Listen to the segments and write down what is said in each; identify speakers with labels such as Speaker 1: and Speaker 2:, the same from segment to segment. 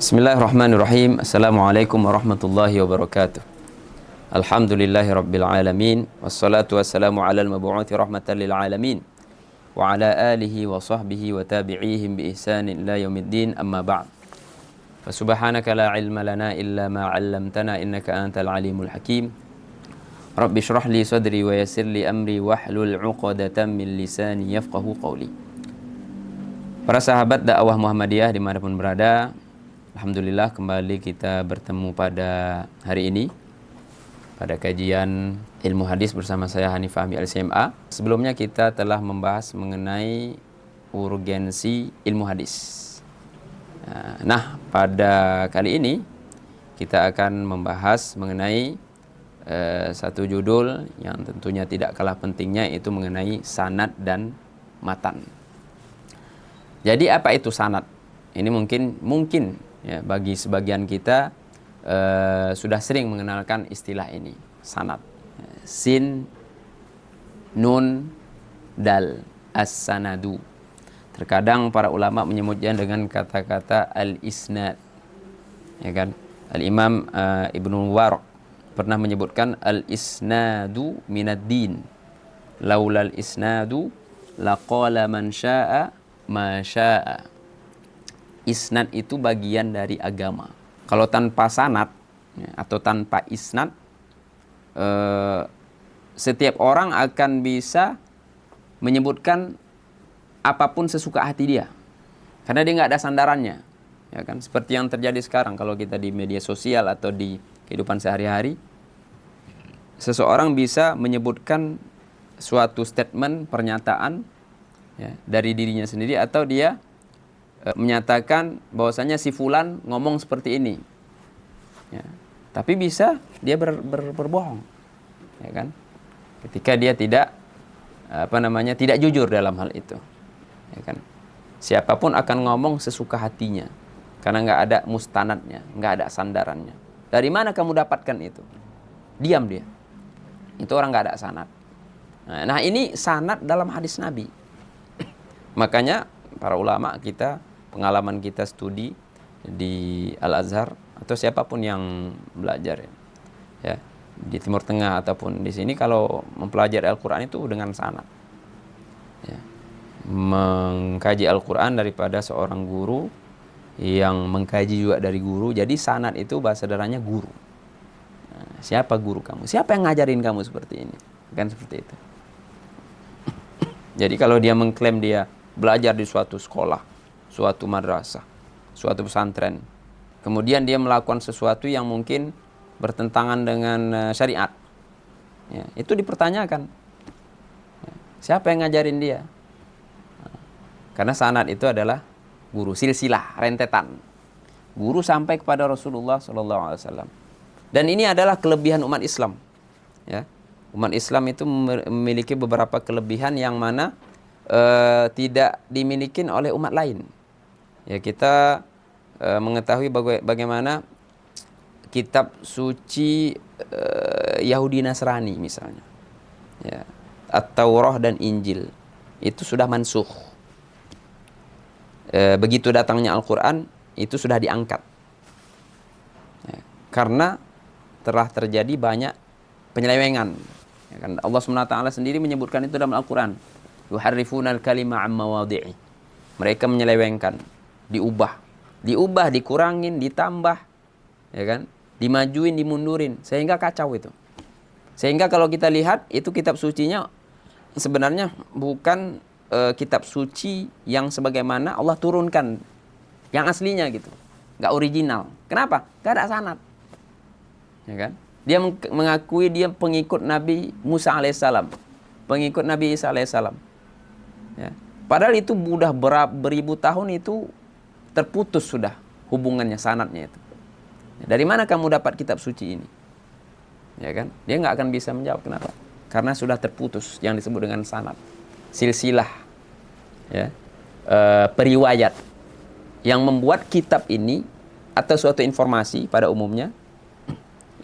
Speaker 1: Bismillahirrahmanirrahim. Assalamualaikum warahmatullahi wabarakatuh. Alhamdulillahi rabbil alamin. Wassalatu wassalamu ala al-mabu'uthi rahmatan lil alamin. Wa ala alihi wa sahbihi wa tabi'ihim bi ihsanin ila yaumiddin, amma ba'd. Fasubhanaka la ilma lana illa ma 'allamtana innaka antal alimul hakim. Rabbi shrah li sadri wa yassir li amri wahlul 'uqdatam min lisani yafqahu qawli. Para sahabat dakwah Muhammadiyah dimanapun berada, alhamdulillah kembali kita bertemu pada hari ini pada kajian ilmu hadis bersama saya Hanif Fahmi LCMA. Sebelumnya kita telah membahas mengenai urgensi ilmu hadis. Nah, pada kali ini kita akan membahas mengenai satu judul yang tentunya tidak kalah pentingnya, yaitu mengenai sanad dan matan. Jadi apa itu sanad? Ini mungkin ya, bagi sebagian kita sudah sering mengenalkan istilah ini, sanad. Sin, nun, dal, as-sanadu. Terkadang para ulama menyebutnya dengan kata-kata al-isnad. Ya kan? Al-Imam Ibnu Waraq pernah menyebutkan al-isnadu minad din. Laulal isnadu laqala man syaa ma syaa. Isnad itu bagian dari agama. Kalau tanpa sanad ya, atau tanpa isnad, setiap orang akan bisa menyebutkan apapun sesuka hati dia, karena dia nggak ada sandarannya, ya kan? Seperti yang terjadi sekarang kalau kita di media sosial atau di kehidupan sehari-hari, seseorang bisa menyebutkan suatu statement, pernyataan ya, dari dirinya sendiri, atau dia menyatakan bahwasanya si fulan ngomong seperti ini ya, tapi bisa dia berbohong, ya kan, ketika dia tidak tidak jujur dalam hal itu, ya kan. Siapapun akan ngomong sesuka hatinya karena nggak ada mustanadnya, nggak ada sandarannya. Dari mana kamu dapatkan itu? Diam dia, itu orang nggak ada sanad. Nah, ini sanad dalam hadis Nabi. Makanya para ulama kita, pengalaman kita studi di Al-Azhar atau siapapun yang belajar ya di Timur Tengah ataupun di sini, kalau mempelajari Al-Quran itu dengan sanad ya. Mengkaji Al-Quran daripada seorang guru yang mengkaji juga dari guru. Jadi sanad itu bahasa sederhananya guru. Siapa guru kamu? Siapa yang ngajarin kamu seperti ini? Kan seperti itu. Jadi kalau dia mengklaim dia belajar di suatu sekolah, suatu madrasah, suatu pesantren, kemudian dia melakukan sesuatu yang mungkin bertentangan dengan syariat ya, itu dipertanyakan, siapa yang ngajarin dia? Karena sanad itu adalah guru, silsilah, rentetan guru sampai kepada Rasulullah SAW. Dan ini adalah kelebihan umat Islam ya. Umat Islam itu memiliki beberapa kelebihan yang mana tidak dimiliki oleh umat lain. Ya, kita mengetahui bagaimana kitab suci Yahudi Nasrani misalnya, ya, At-Taurah dan Injil itu sudah mansukh. Begitu datangnya Al-Quran itu sudah diangkat ya, karena telah terjadi banyak penyelewengan ya, kan? Allah SWT sendiri menyebutkan itu dalam Al-Quran. Yuharrifunal kalima amma wadhi'i. Mereka menyelewengkan, diubah, dikurangin, ditambah, ya kan? Dimajuin, dimundurin, sehingga kacau itu. Sehingga kalau kita lihat itu kitab sucinya sebenarnya bukan kitab suci yang sebagaimana Allah turunkan yang aslinya gitu. Enggak original. Kenapa? Enggak ada sanad. Ya kan? Dia mengakui dia pengikut Nabi Musa alaihissalam, pengikut Nabi Isa alaihissalam. Ya. Padahal itu sudah beribu tahun itu terputus sudah hubungannya, sanadnya itu. Dari mana kamu dapat kitab suci ini? Ya kan? Dia nggak akan bisa menjawab. Kenapa? Karena sudah terputus yang disebut dengan sanad, silsilah, ya, periwayat yang membuat kitab ini atau suatu informasi pada umumnya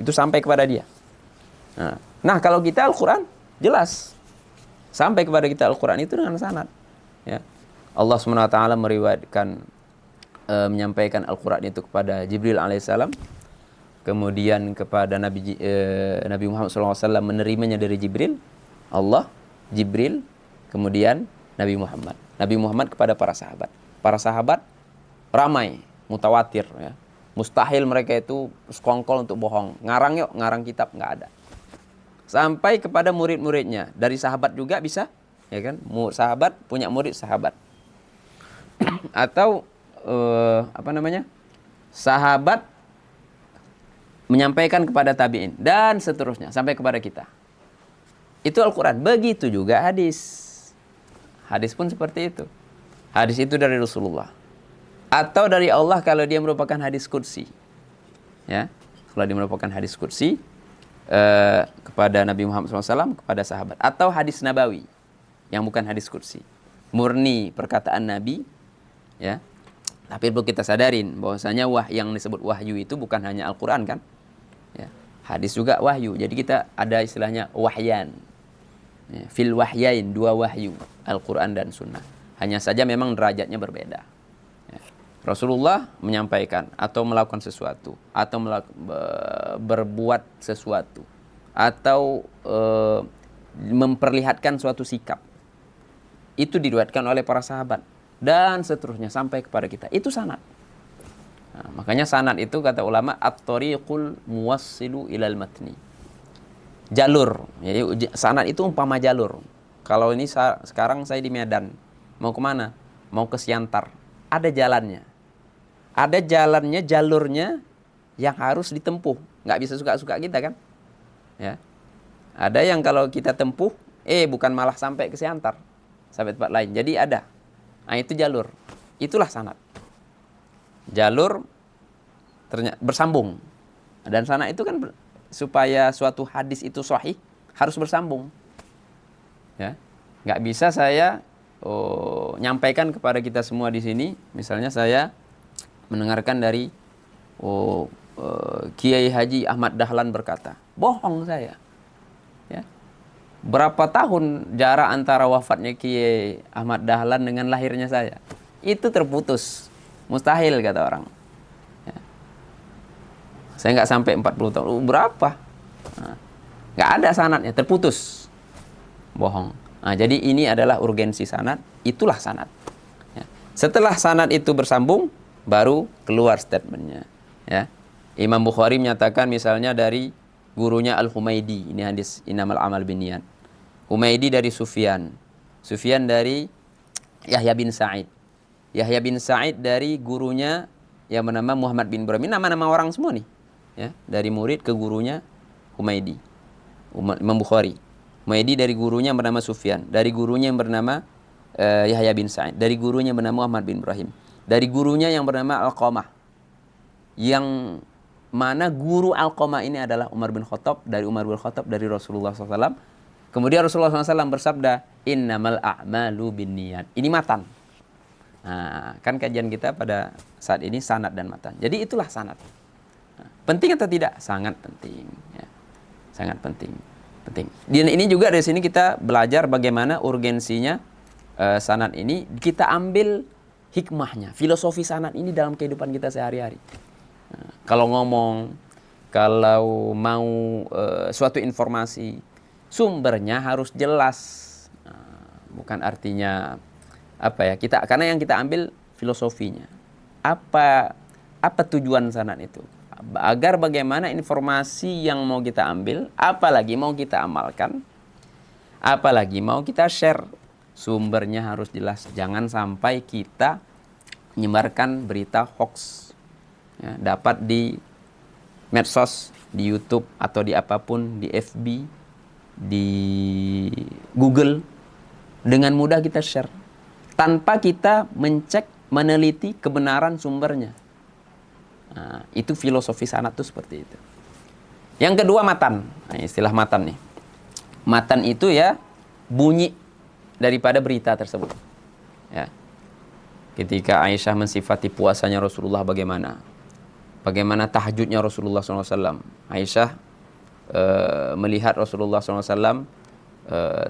Speaker 1: itu sampai kepada dia. Nah, kalau kita Al-Quran jelas sampai kepada kita Al-Quran itu dengan sanad. Ya. Allah SWT meriwayatkan menyampaikan Al-Quran itu kepada Jibril alaihissalam, kemudian kepada Nabi Muhammad SAW menerimanya dari Jibril, Allah, Jibril, kemudian Nabi Muhammad. Nabi Muhammad kepada para sahabat. Para sahabat ramai, mutawatir, ya. Mustahil mereka itu sekongkol untuk bohong. Ngarang yuk, ngarang kitab, nggak ada. Sampai kepada murid-muridnya. Dari sahabat juga bisa, ya kan? Sahabat punya murid sahabat. Atau sahabat menyampaikan kepada tabi'in dan seterusnya sampai kepada kita. Itu Al-Quran. Begitu juga hadis. Hadis pun seperti itu. Hadis itu dari Rasulullah atau dari Allah kalau dia merupakan hadis qudsi. Ya, kalau dia merupakan hadis qudsi kepada Nabi Muhammad SAW, kepada sahabat, atau hadis nabawi yang bukan hadis qudsi, murni perkataan Nabi, ya. Tapi perlu kita sadarin bahwasanya yang disebut wahyu itu bukan hanya Al-Quran kan, ya. Hadis juga wahyu. Jadi kita ada istilahnya wahyan, ya. Fil wahyain, dua wahyu, Al-Quran dan Sunnah. Hanya saja memang derajatnya berbeda. Ya. Rasulullah menyampaikan atau melakukan sesuatu, atau berbuat sesuatu, atau memperlihatkan suatu sikap, itu diriwayatkan oleh para sahabat dan seterusnya sampai kepada kita. Itu sanad. Nah, makanya sanad itu kata ulama at-tariqul muwassilu ilal matni. Jalur. Jadi sanad itu umpama jalur. Kalau ini sekarang saya di Medan, mau kemana? Mau ke Siantar. Ada jalannya. Ada jalannya, jalurnya yang harus ditempuh. Nggak bisa suka-suka kita kan? Ya. Ada yang kalau kita tempuh, bukan malah sampai ke Siantar, sampai tempat lain. Jadi ada. Nah, itu jalur. Itulah sanad. Jalur bersambung. Dan sanad itu kan supaya suatu hadis itu sahih harus bersambung. Ya. Nggak bisa saya nyampaikan kepada kita semua di sini, misalnya saya mendengarkan dari Kiai Haji Ahmad Dahlan berkata, bohong saya. Ya. Berapa tahun jarak antara wafatnya Kiai Ahmad Dahlan dengan lahirnya saya? Itu terputus. Mustahil kata orang. Ya. Saya nggak sampai 40 tahun. Berapa? Nah, nggak ada sanadnya, terputus. Bohong. Nah, jadi ini adalah urgensi sanad. Itulah sanad. Ya. Setelah sanad itu bersambung, baru keluar statementnya. Ya. Imam Bukhari menyatakan misalnya dari gurunya Al-Humaidi. Ini hadis Innamal Amal Binniyat. Humaidi dari Sufyan. Sufyan dari Yahya bin Sa'id. Yahya bin Sa'id dari gurunya yang bernama Muhammad bin Ibrahim. Ini nama-nama orang semua nih. Ya, dari murid ke gurunya Humaidi. Imam Bukhari. Humaidi dari gurunya yang bernama Sufyan. Dari gurunya yang bernama Yahya bin Sa'id. Dari gurunya yang bernama Muhammad bin Ibrahim. Dari gurunya yang bernama Alqamah. Yang mana guru Alqamah ini adalah Umar bin Khattab. Dari Umar bin Khattab dari Rasulullah SAW. Kemudian Rasulullah SAW bersabda, Innamal a'malu binniyat. Ini matan. Nah, kan kajian kita pada saat ini sanad dan matan. Jadi itulah sanad. Nah, penting atau tidak? Sangat penting. Ya. Sangat penting. Penting. Dan ini juga dari sini kita belajar bagaimana urgensinya sanad ini. Kita ambil hikmahnya, filosofi sanad ini dalam kehidupan kita sehari-hari. Nah, kalau ngomong, kalau mau suatu informasi, sumbernya harus jelas. Nah, bukan artinya apa ya, karena yang kita ambil filosofinya. Apa tujuan sanad itu? Agar bagaimana informasi yang mau kita ambil, apalagi mau kita amalkan, apalagi mau kita share, sumbernya harus jelas. Jangan sampai kita menyebarkan berita hoax, ya, dapat di medsos, di YouTube atau di apapun, di FB, di Google, dengan mudah kita share tanpa kita mencek, meneliti kebenaran sumbernya. Nah, itu filosofi sanad itu seperti itu. Yang kedua matan. Nah, istilah matan nih. Matan itu ya bunyi daripada berita tersebut. Ya. Ketika Aisyah mensifati puasanya Rasulullah bagaimana? Bagaimana tahajudnya Rasulullah SAW? Aisyah melihat Rasulullah SAW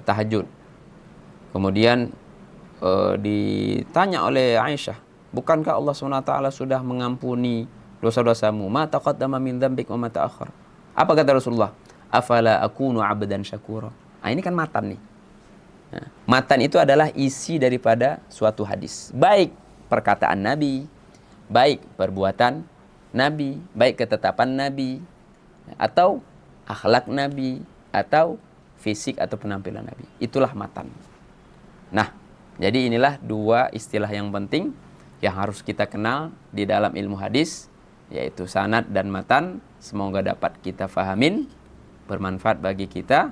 Speaker 1: tahajud. Kemudian ditanya oleh Aisyah, Bukankah Allah SWT sudah mengampuni dosa-dosamu? Ma taqaddama min dzambik wa ma ta'akhkhar. Apa kata Rasulullah? Afala akunu 'abdan syakura. Nah, ini kan matan nih. Nah, matan itu adalah isi daripada suatu hadis. Baik perkataan Nabi, baik perbuatan Nabi, baik ketetapan Nabi, atau akhlak Nabi, atau fisik atau penampilan Nabi. Itulah matan. Nah, jadi inilah dua istilah yang penting yang harus kita kenal di dalam ilmu hadis, yaitu sanad dan matan. Semoga dapat kita fahamin, bermanfaat bagi kita,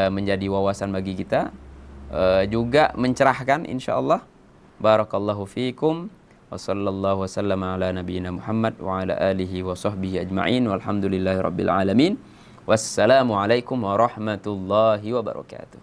Speaker 1: menjadi wawasan bagi kita, juga mencerahkan insyaallah. Barakallahu fiikum wa sallallahu wasallam ala nabiyyina Muhammad wa ala alihi wa sahbihi ajma'in walhamdulillahi rabbil alamin. Wassalamu alaikum warahmatullahi wabarakatuh.